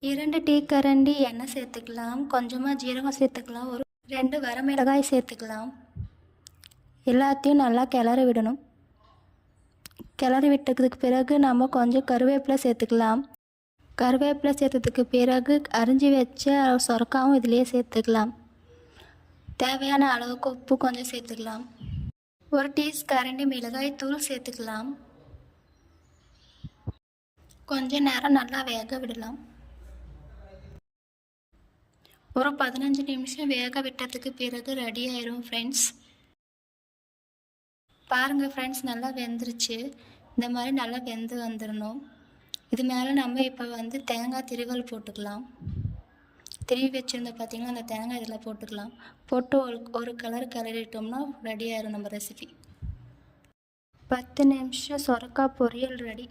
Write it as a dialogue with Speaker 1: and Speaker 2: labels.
Speaker 1: 2 tea கரண்டி எண்ணெய் சேர்த்துக்கலாம். கொஞ்சமாக ஜீரகம் சேர்த்துக்கலாம். 2 வரமிளகாய் சேர்த்துக்கலாம். எல்லாத்தையும் நல்லா கிளறி விடணும். கிளறி விட்டதுக்கு பிறகு நம்ம கொஞ்சம் கருவேப்பிலை சேர்த்துக்கலாம். கருவேப்பிலை சேர்த்ததுக்கு பிறகு அரிஞ்சு வச்ச சொரக்காவும் இதிலேயே சேர்த்துக்கலாம். தேவையான அளவுக்கு உப்பு கொஞ்சம் சேர்த்துக்கலாம். 1 டீஸ்பூன் மிளகாய் தூள் சேர்த்துக்கலாம். கொஞ்ச நேரம் நல்லா வேக விடலாம். ஒரு 15 நிமிஷம் வேக விட்டதுக்கு பிறகு ரெடி ஆயிரும் ஃப்ரெண்ட்ஸ். பாருங்கள் ஃப்ரெண்ட்ஸ், நல்லா வெந்துருச்சு. இந்த மாதிரி நல்லா வெந்து வந்துடணும். இது மேலே நம்ம இப்போ தேங்காய் திருவல் போட்டுக்கலாம். திருவி வச்சுருந்த பார்த்திங்கன்னா அந்த தேங்காய் இதில் போட்டுக்கலாம். போட்டு ஒரு கலர் கிளறிட்டோம்னா ரெடி ஆயிரும் நம்ம ரெசிபி. 10 நிமிஷம் சொரக்காய் பொரியல் ரெடி.